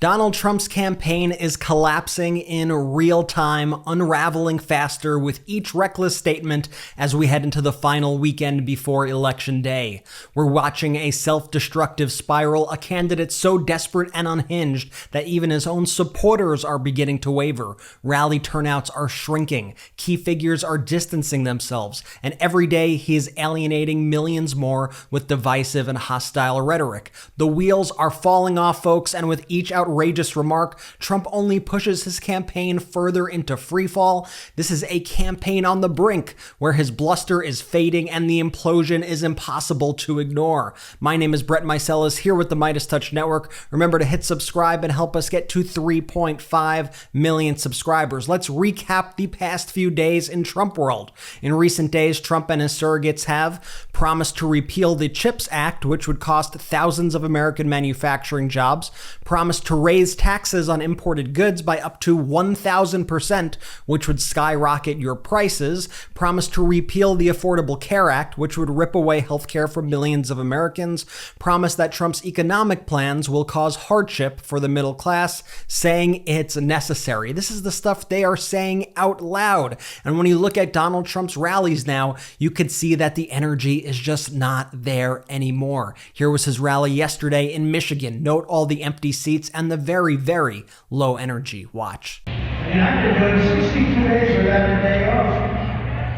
Donald Trump's campaign is collapsing in real time, unraveling faster with each reckless statement as we head into the final weekend before Election Day. We're watching a self-destructive spiral, a candidate so desperate and unhinged that even his own supporters are beginning to waver. Rally turnouts are shrinking, key figures are distancing themselves, and every day he is alienating millions more with divisive and hostile rhetoric. The wheels are falling off, folks, and with each outrageous remark, Trump only pushes his campaign further into freefall. This is a campaign on the brink where his bluster is fading and the implosion is impossible to ignore. My name is Brett Meiselas here with the MeidasTouch Network. Remember to hit subscribe and help us get to 3.5 million subscribers. Let's recap the past few days in Trump world. In recent days, Trump and his surrogates have promised to repeal the CHIPS Act, which would cost thousands of American manufacturing jobs, promised to raise taxes on imported goods by up to 1,000%, which would skyrocket your prices, promised to repeal the Affordable Care Act, which would rip away healthcare for millions of Americans, promised that Trump's economic plans will cause hardship for the middle class, saying it's necessary. This is the stuff they are saying out loud. And when you look at Donald Trump's rallies now, you could see that the energy is just not there anymore. Here was his rally yesterday in Michigan. Note all the empty seats and the very, very low energy. Watch. And I've been doing 62 days without a day off,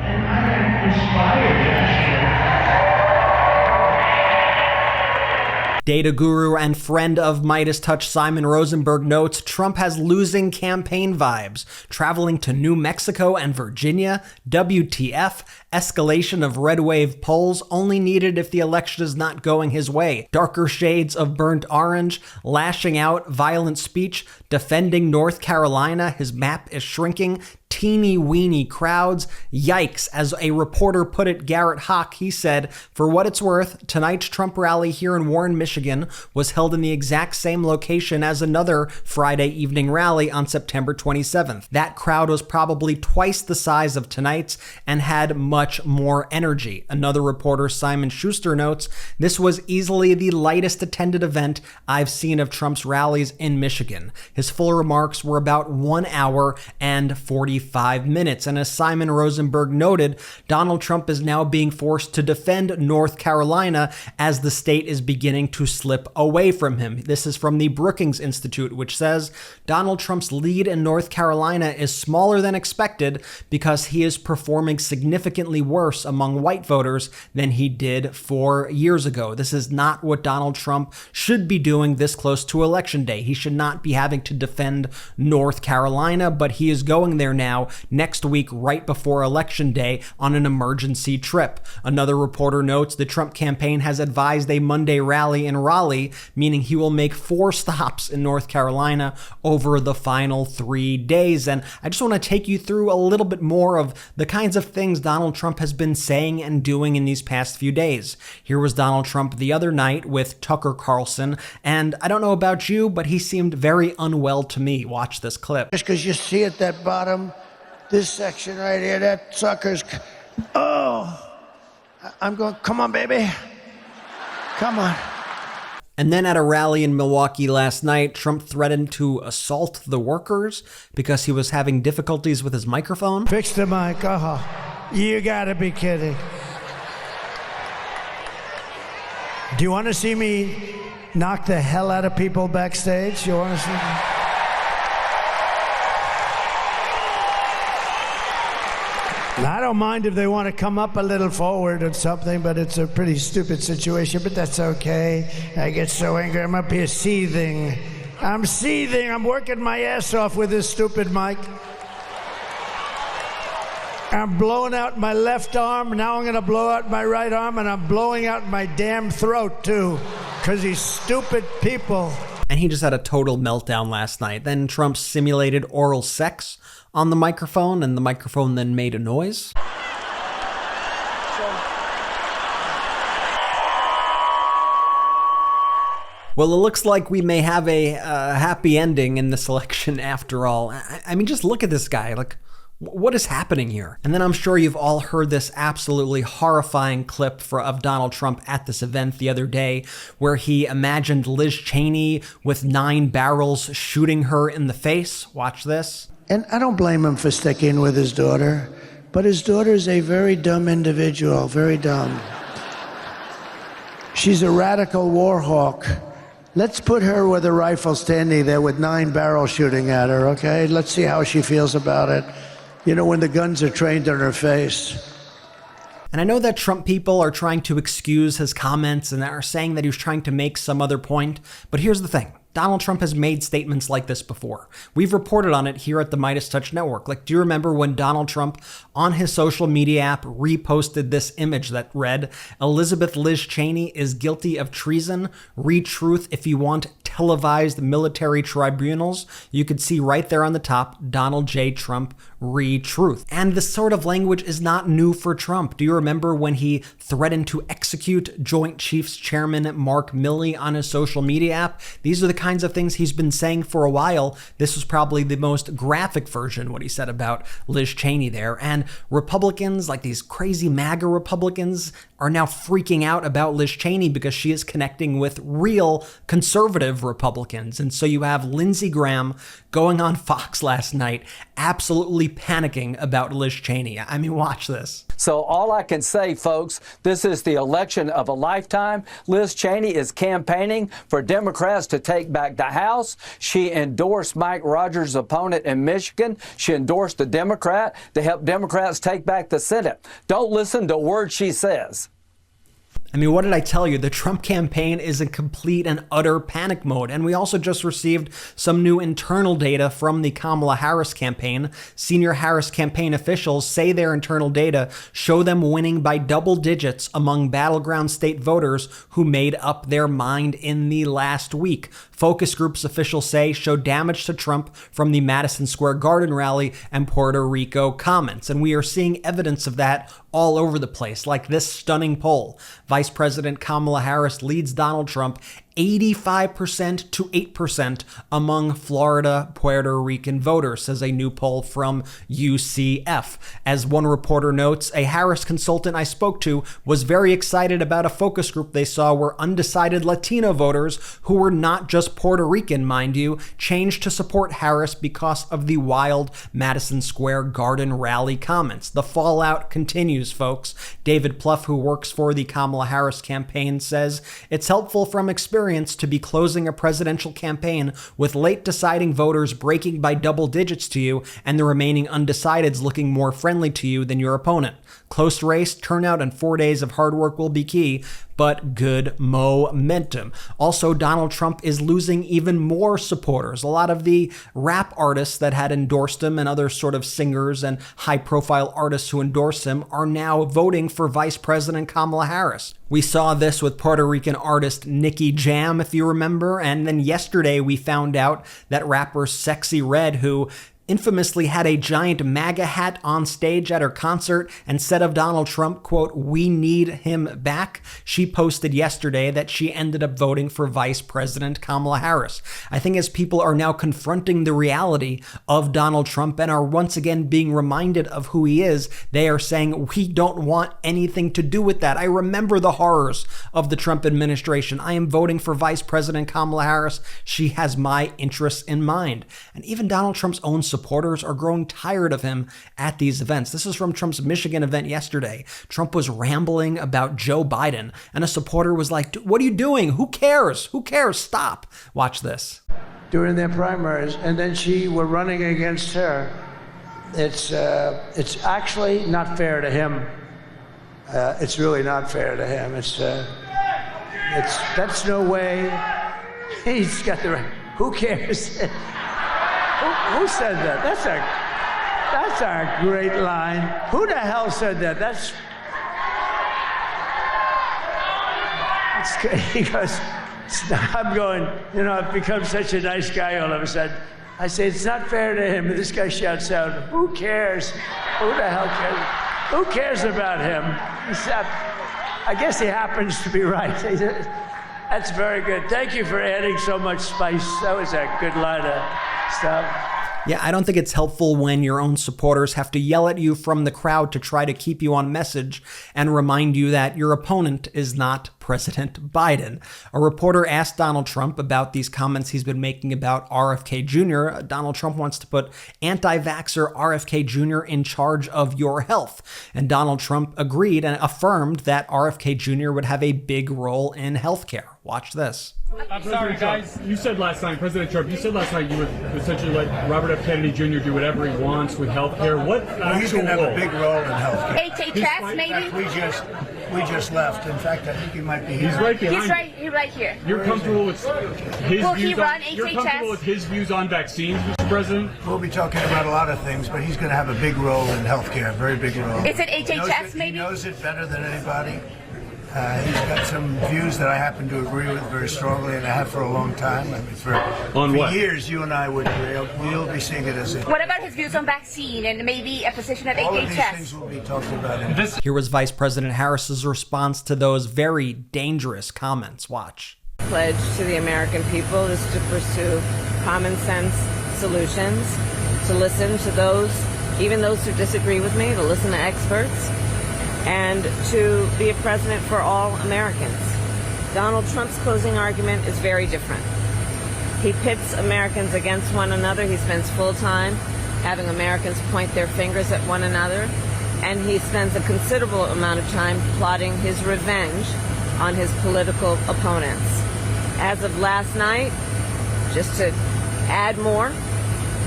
and I am inspired yesterday. Data guru and friend of MeidasTouch Simon Rosenberg notes Trump has losing campaign vibes, traveling to New Mexico and Virginia, WTF, escalation of red wave polls only needed if the election is not going his way, darker shades of burnt orange, lashing out, violent speech, defending North Carolina, his map is shrinking, teeny weeny crowds. Yikes. As a reporter put it, Garrett Hawk, he said, for what it's worth, tonight's Trump rally here in Warren, Michigan was held in the exact same location as another Friday evening rally on September 27th. That crowd was probably twice the size of tonight's and had much more energy. Another reporter, Simon Schuster, notes, this was easily the lightest attended event I've seen of Trump's rallies in Michigan. His full remarks were about 1 hour and 45 minutes. And as Simon Rosenberg noted, Donald Trump is now being forced to defend North Carolina as the state is beginning to slip away from him. This is from the Brookings Institute, which says Donald Trump's lead in North Carolina is smaller than expected because he is performing significantly worse among white voters than he did 4 years ago. This is not what Donald Trump should be doing this close to Election Day. He should not be having to defend North Carolina, but he is going there now next week right before Election Day on an emergency trip. Another reporter notes the Trump campaign has advised a Monday rally in Raleigh, meaning he will make 4 stops in North Carolina over the final 3 days. And I just want to take you through a little bit more of the kinds of things Donald Trump has been saying and doing in these past few days. Here was Donald Trump the other night with Tucker Carlson, and I don't know about you, but he seemed very unwell to me. Watch this clip. Just because you see at that bottom, this section right here, that sucker's, I'm going, come on, baby. Come on. And then at a rally in Milwaukee last night, Trump threatened to assault the workers because he was having difficulties with his microphone. Fix the mic. You gotta be kidding. Do you want to see me knock the hell out of people backstage? You want to see me? I don't mind if they want to come up a little forward or something, but it's a pretty stupid situation, but that's okay. I get so angry. I'm up here seething. I'm seething. I'm working my ass off with this stupid mic. I'm blowing out my left arm. Now I'm going to blow out my right arm, and I'm blowing out my damn throat, too, because these stupid people. And he just had a total meltdown last night. Then Trump simulated oral sex on the microphone, and the microphone then made a noise. Well, it looks like we may have a happy ending in this election after all. I mean, just look at this guy. Like, What is happening here? And then I'm sure you've all heard this absolutely horrifying clip of Donald Trump at this event the other day where he imagined Liz Cheney with 9 barrels shooting her in the face. Watch this. And I don't blame him for sticking with his daughter, but his daughter is a very dumb individual, very dumb. She's a radical war hawk. Let's put her with a rifle standing there with 9 barrels shooting at her, okay? Let's see how she feels about it. You know, when the guns are trained on her face. And I know that Trump people are trying to excuse his comments and are saying that he was trying to make some other point, but here's the thing. Donald Trump has made statements like this before. We've reported on it here at the MeidasTouch Network. Like, do you remember when Donald Trump on his social media app reposted this image that read, Elizabeth Liz Cheney is guilty of treason, read truth if you want televised military tribunals? You could see right there on the top, Donald J. Trump, read truth. And this sort of language is not new for Trump. Do you remember when he threatened to execute Joint Chiefs Chairman Mark Milley on his social media app? These are the kinds of things he's been saying for a while. This was probably the most graphic version, what he said about Liz Cheney there. And Republicans, like these crazy MAGA Republicans, are now freaking out about Liz Cheney because she is connecting with real conservative Republicans. And so you have Lindsey Graham going on Fox last night, absolutely panicking about Liz Cheney. I mean, watch this. So all I can say, folks, this is the election of a lifetime. Liz Cheney is campaigning for Democrats to take back the House. She endorsed Mike Rogers' opponent in Michigan. She endorsed the Democrat to help Democrats take back the Senate. Don't listen to words she says. I mean, what did I tell you? The Trump campaign is in complete and utter panic mode. And we also just received some new internal data from the Kamala Harris campaign. Senior Harris campaign officials say their internal data show them winning by double digits among battleground state voters who made up their mind in the last week. Focus groups officials say show damage to Trump from the Madison Square Garden rally and Puerto Rico comments. And we are seeing evidence of that all over the place, like this stunning poll. Vice President Kamala Harris leads Donald Trump 85% to 8% among Florida, Puerto Rican voters, says a new poll from UCF. As one reporter notes, a Harris consultant I spoke to was very excited about a focus group they saw where undecided Latino voters, who were not just Puerto Rican, mind you, changed to support Harris because of the wild Madison Square Garden rally comments. The fallout continues, folks. David Plouffe, who works for the Kamala Harris campaign, says it's helpful from experience to be closing a presidential campaign with late deciding voters breaking by double digits to you and the remaining undecideds looking more friendly to you than your opponent. Close race, turnout, and 4 days of hard work will be key, but good momentum. Also, Donald Trump is losing even more supporters. A lot of the rap artists that had endorsed him and other sort of singers and high-profile artists who endorse him are now voting for Vice President Kamala Harris. We saw this with Puerto Rican artist Nicky Jam, if you remember, and then yesterday we found out that rapper Sexy Red, who infamously had a giant MAGA hat on stage at her concert and said of Donald Trump, quote, "We need him back." She posted yesterday that she ended up voting for Vice President Kamala Harris. I think as people are now confronting the reality of Donald Trump and are once again being reminded of who he is, they are saying, we don't want anything to do with that. I remember the horrors of the Trump administration. I am voting for Vice President Kamala Harris. She has my interests in mind. And even Donald Trump's own supporters are growing tired of him at these events. This is from Trump's Michigan event yesterday. Trump was rambling about Joe Biden, and a supporter was like, "What are you doing? Who cares? Who cares? Stop." Watch this. During their primaries, and then we're running against her. It's actually not fair to him. It's really not fair to him. That's no way. He's got the right. Who cares? Who said that? That's a great line. Who the hell said that? That's great. He goes, I'm going, I've become such a nice guy all of a sudden. I say, it's not fair to him. And this guy shouts out, who cares? Who the hell cares? Who cares about him? I guess he happens to be right. That's very good. Thank you for adding so much spice. That was a good line of stuff. Yeah, I don't think it's helpful when your own supporters have to yell at you from the crowd to try to keep you on message and remind you that your opponent is not President Biden. A reporter asked Donald Trump about these comments he's been making about RFK Jr. Donald Trump wants to put anti-vaxxer RFK Jr. in charge of your health. And Donald Trump agreed and affirmed that RFK Jr. would have a big role in healthcare. Watch this. I'm sorry, guys. You said last night, President Trump, you said last night you would essentially let Robert F. Kennedy Jr. do whatever he wants with health care. What He's going to have a big role in health care. HHS, maybe? We just left. In fact, I think he might be here. He's right behind He's right here. You're comfortable with his Will views he run You're comfortable HHS? with his views on vaccines, Mr. President? We'll be talking about a lot of things, but he's going to have a big role in health care, a very big role. Is it HHS, maybe? He knows it better than anybody. He's got some views that I happen to agree with very strongly, and I have for a long time. I mean, for years, you and I would agree. We'll be seeing it as a... What about his views on vaccine and maybe a position at All HHS? of these things will be talked about in this. Here was Vice President Harris's response to those very dangerous comments. Watch. Pledge to the American people is to pursue common sense solutions, to listen to those, even those who disagree with me, to listen to experts, and to be a president for all Americans. Donald Trump's closing argument is very different. He pits Americans against one another. He spends full time having Americans point their fingers at one another, and he spends a considerable amount of time plotting his revenge on his political opponents. As of last night, just to add more,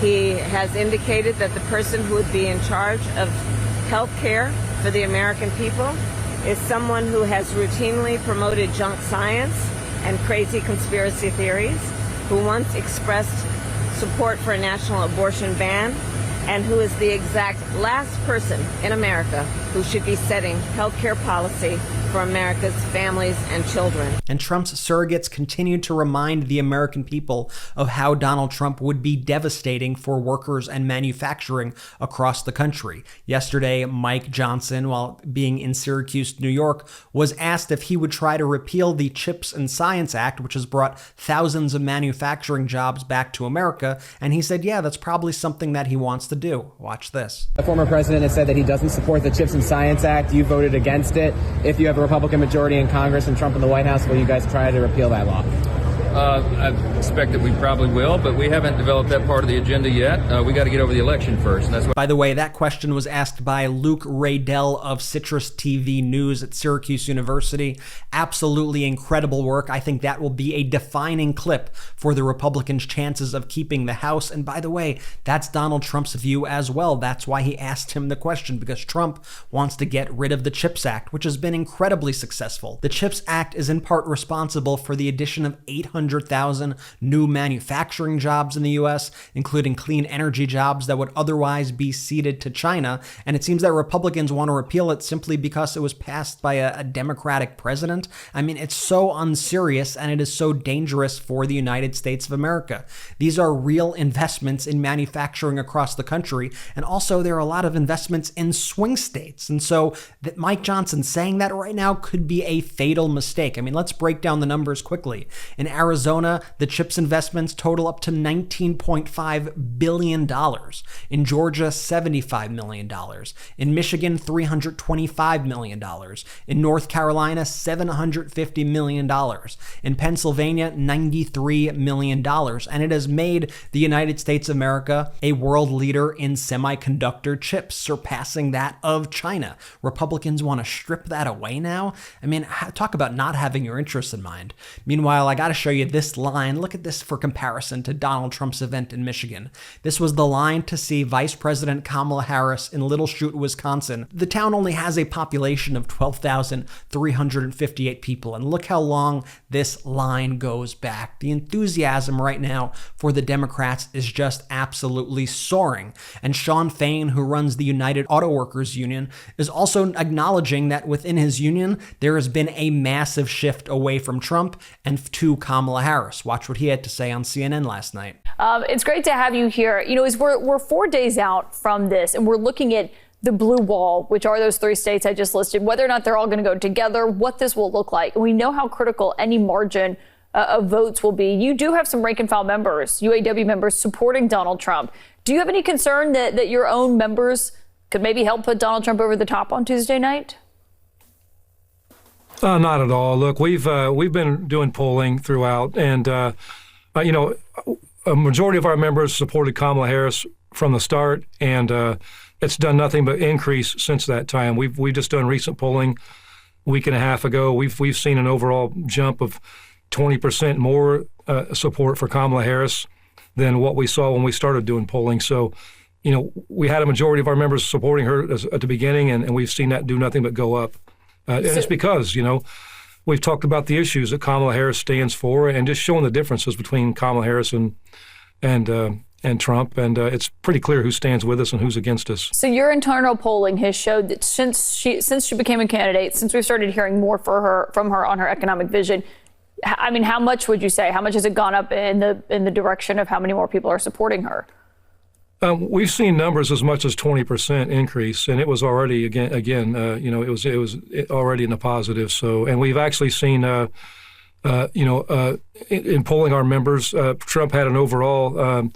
he has indicated that the person who would be in charge of health care for the American people is someone who has routinely promoted junk science and crazy conspiracy theories, who once expressed support for a national abortion ban, and who is the exact last person in America who should be setting health care policy for America's families and children. And Trump's surrogates continued to remind the American people of how Donald Trump would be devastating for workers and manufacturing across the country. Yesterday, Mike Johnson, while being in Syracuse, New York, was asked if he would try to repeal the CHIPS and Science Act, which has brought thousands of manufacturing jobs back to America. And he said, yeah, that's probably something that he wants to do. Watch this. The former president has said that he doesn't support the CHIPS and Science Act. You voted against it. If you have a Republican majority in Congress and Trump in the White House, will you guys try to repeal that law? I expect that we probably will, but we haven't developed that part of the agenda yet. We got to get over the election first. And that's what. By the way, that question was asked by Luke Raydell of Citrus TV News at Syracuse University. Absolutely incredible work. I think that will be a defining clip for the Republicans' chances of keeping the House. And by the way, that's Donald Trump's view as well. That's why he asked him the question, because Trump wants to get rid of the CHIPS Act, which has been incredibly successful. The CHIPS Act is in part responsible for the addition of 800,000 new manufacturing jobs in the U.S., including clean energy jobs that would otherwise be ceded to China. And it seems that Republicans want to repeal it simply because it was passed by a Democratic president. I mean, it's so unserious, and it is so dangerous for the United States of America. These are real investments in manufacturing across the country, and also there are a lot of investments in swing states. And so that Mike Johnson saying that right now could be a fatal mistake. I mean, let's break down the numbers quickly. In Arizona, the CHIPS investments total up to $19.5 billion. In Georgia, $75 million. In Michigan, $325 million. In North Carolina, $750 million. In Pennsylvania, $93 million. And it has made the United States of America a world leader in semiconductor chips, surpassing that of China. Republicans want to strip that away now? I mean, talk about not having your interests in mind. Meanwhile, I got to show you this line. Look at this for comparison to Donald Trump's event in Michigan. This was the line to see Vice President Kamala Harris in Little Chute, Wisconsin. The town only has a population of 12,358 people, and look how long this line goes back. The enthusiasm right now for the Democrats is just absolutely soaring. And Sean Fain, who runs the United Auto Workers Union, is also acknowledging that within his union, there has been a massive shift away from Trump and to Kamala Harris. Watch what he had to say on CNN last night. It's great to have you here. You know, as we're 4 days out from this, and we're looking at the blue wall, which are those 3 states I just listed, whether or not they're all going to go together, what this will look like. And we know how critical any margin of votes will be. You do have some rank and file members, UAW members, supporting Donald Trump. Do you have any concern that your own members could maybe help put Donald Trump over the top on Tuesday night? Not at all. Look, we've been doing polling throughout, and you know, a majority of our members supported Kamala Harris from the start, and it's done nothing but increase since that time. We've just done recent polling a week and a half ago. We've seen an overall jump of 20% more support for Kamala Harris than what we saw when we started doing polling. So, you know, we had a majority of our members supporting her at the beginning, and we've seen that do nothing but go up. And it's because, you know, we've talked about the issues that Kamala Harris stands for, and just showing the differences between Kamala Harris and Trump, and it's pretty clear who stands with us and who's against us. So your internal polling has showed that since she became a candidate, since we started hearing more from her on her economic vision, I mean, how much would you say? How much has it gone up in the direction of how many more people are supporting her? We've seen numbers as much as 20% increase, and it was already again, you know, it was already in the positive. So, and we've actually seen, you know, in polling our members, Trump had an overall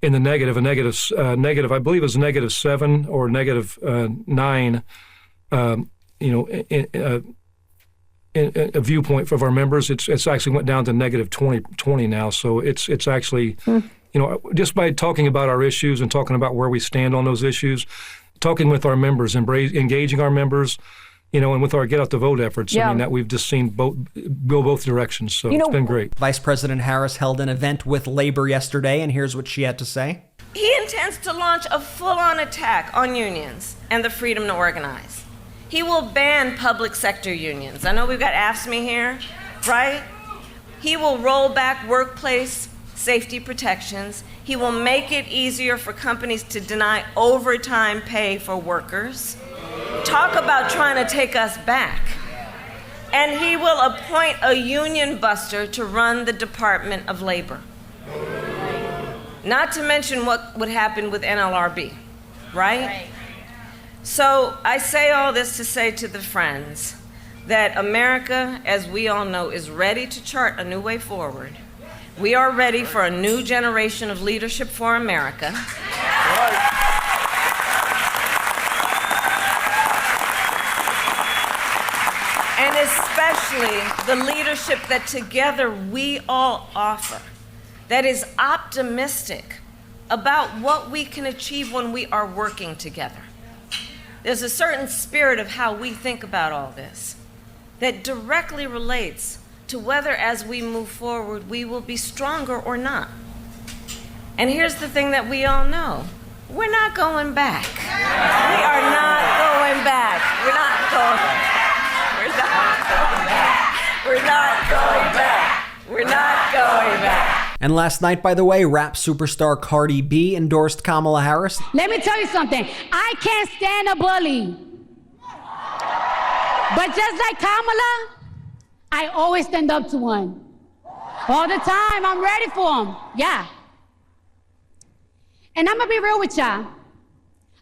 in the negative, negative, I believe it was -7 or -9, you know, in a viewpoint of our members. It's actually went down to -20 now. So it's actually. You know, just by talking about our issues and talking about where we stand on those issues, talking with our members, engaging our members, you know, and with our Get Out the Vote efforts, I mean, that we've just seen go both directions. So it's been great. Vice President Harris held an event with labor yesterday, and here's what she had to say. He intends to launch a full-on attack on unions and the freedom to organize. He will ban public sector unions. I know we've got AFSCME here, right? He will roll back workplace safety protections. He will make it easier for companies to deny overtime pay for workers. Talk about trying to take us back. And he will appoint a union buster to run the Department of Labor. Not to mention what would happen with NLRB, right? So I say all this to say to the friends that America, as we all know, is ready to chart a new way forward. We are ready for a new generation of leadership for America. And especially the leadership that together we all offer, that is optimistic about what we can achieve when we are working together. There's a certain spirit of how we think about all this that directly relates to whether as we move forward we will be stronger or not. And here's the thing that we all know. We're not going back. We are not going back. We're not going back. We're not going back. We're not going back. We're not going back. And last night, by the way, rap superstar Cardi B endorsed Kamala Harris. Let me tell you something. I can't stand a bully. But just like Kamala, I always stand up to one. All the time, I'm ready for him. Yeah. And I'm gonna be real with y'all.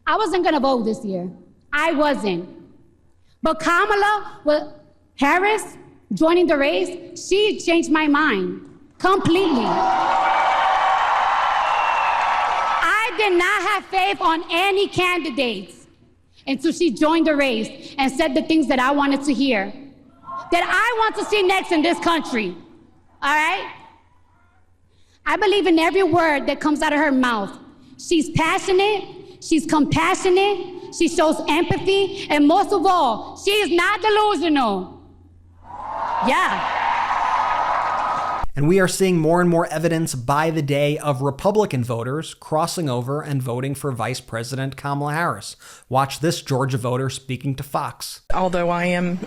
I wasn't gonna vote this year. I wasn't. But Kamala Harris joining the race, she changed my mind completely. I did not have faith on any candidates until she joined the race and said the things that I wanted to hear, that I want to see next in this country, all right? I believe in every word that comes out of her mouth. She's passionate, she's compassionate, she shows empathy, and most of all, she is not delusional. Yeah. And we are seeing more and more evidence by the day of Republican voters crossing over and voting for Vice President Kamala Harris. Watch this Georgia voter speaking to Fox. Although I am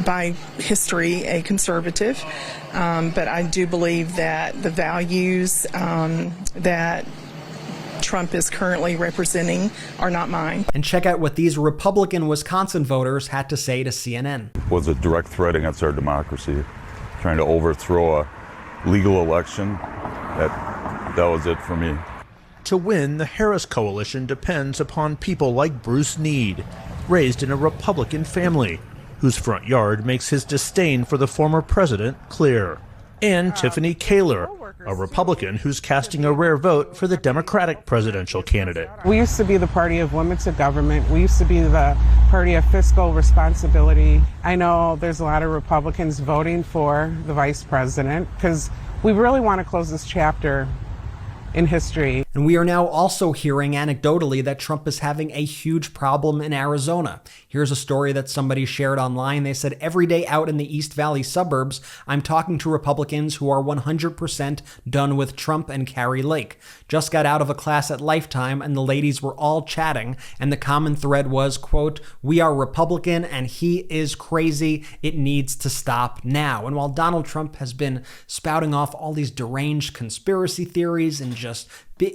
by history a conservative, but I do believe that the values that Trump is currently representing are not mine. And check out what these Republican Wisconsin voters had to say to CNN. Was a direct threat against our democracy, trying to overthrow a legal election. That was it for me. To win, the Harris coalition depends upon people like Bruce Need, raised in a Republican family, whose front yard makes his disdain for the former president clear. And Tiffany Kaler, a Republican who's casting a rare vote for the Democratic presidential candidate. We used to be the party of women to government. We used to be the party of fiscal responsibility. I know there's a lot of Republicans voting for the vice president because we really want to close this chapter in history. And we are now also hearing anecdotally that Trump is having a huge problem in Arizona. Here's a story that somebody shared online. They said, every day out in the East Valley suburbs, I'm talking to Republicans who are 100% done with Trump and Kari Lake. Just got out of a class at Lifetime and the ladies were all chatting and the common thread was, quote, we are Republican and he is crazy. It needs to stop now. And while Donald Trump has been spouting off all these deranged conspiracy theories and just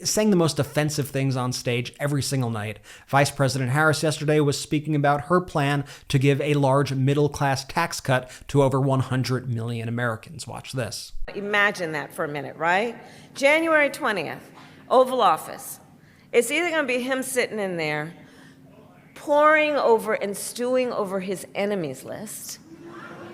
saying the most offensive things on stage every single night, Vice President Harris yesterday was speaking about her plan to give a large middle-class tax cut to over 100 million Americans. Watch this. Imagine that for a minute, right? January 20th, Oval Office. It's either going to be him sitting in there poring over and stewing over his enemies list,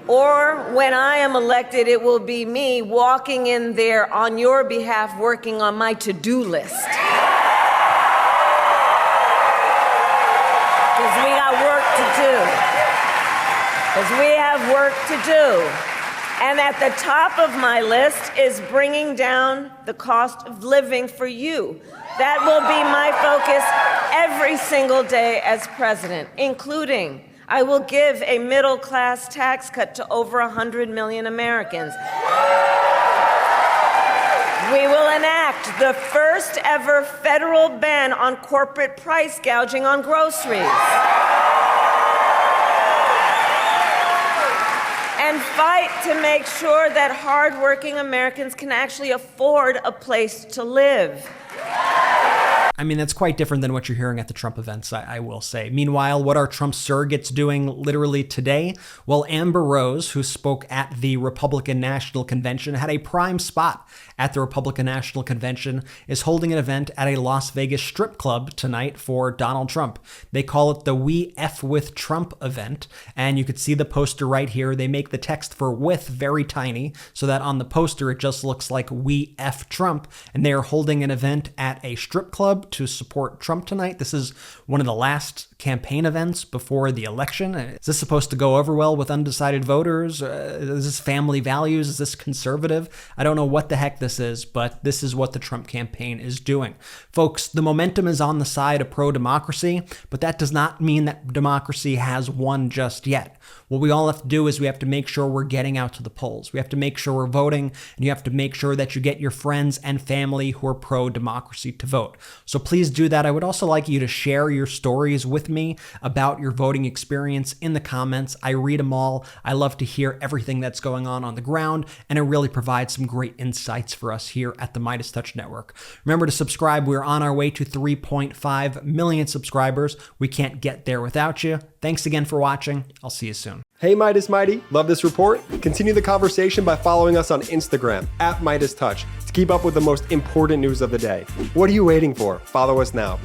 or when I am elected, it will be me walking in there on your behalf, working on my to-do list. Because we got work to do. Because we have work to do. And at the top of my list is bringing down the cost of living for you. That will be my focus every single day as president, including I will give a middle-class tax cut to over 100 million Americans. We will enact the first ever federal ban on corporate price gouging on groceries. And fight to make sure that hardworking Americans can actually afford a place to live. I mean, that's quite different than what you're hearing at the Trump events, I will say. Meanwhile, what are Trump's surrogates doing literally today? Well, Amber Rose, who spoke at the Republican National Convention, had a prime spot at the Republican National Convention, is holding an event at a Las Vegas strip club tonight for Donald Trump. They call it the We F with Trump event, and you could see the poster right here. They make the text for with very tiny, so that on the poster it just looks like We F Trump, and they are holding an event at a strip club to support Trump tonight. This is one of the last campaign events before the election. Is this supposed to go over well with undecided voters? Is this family values? Is this conservative? I don't know what the heck this is, but this is what the Trump campaign is doing. Folks, the momentum is on the side of pro-democracy, but that does not mean that democracy has won just yet. What we all have to do is we have to make sure we're getting out to the polls. We have to make sure we're voting, and you have to make sure that you get your friends and family who are pro-democracy to vote. So please do that. I would also like you to share your stories with me about your voting experience in the comments. I read them all. I love to hear everything that's going on the ground, and it really provides some great insights for us here at the MeidasTouch Network. Remember to subscribe. We're on our way to 3.5 million subscribers. We can't get there without you. Thanks again for watching. I'll see you soon. Hey Meidas Mighty, love this report? Continue the conversation by following us on Instagram @MeidasTouch to keep up with the most important news of the day. What are you waiting for? Follow us now.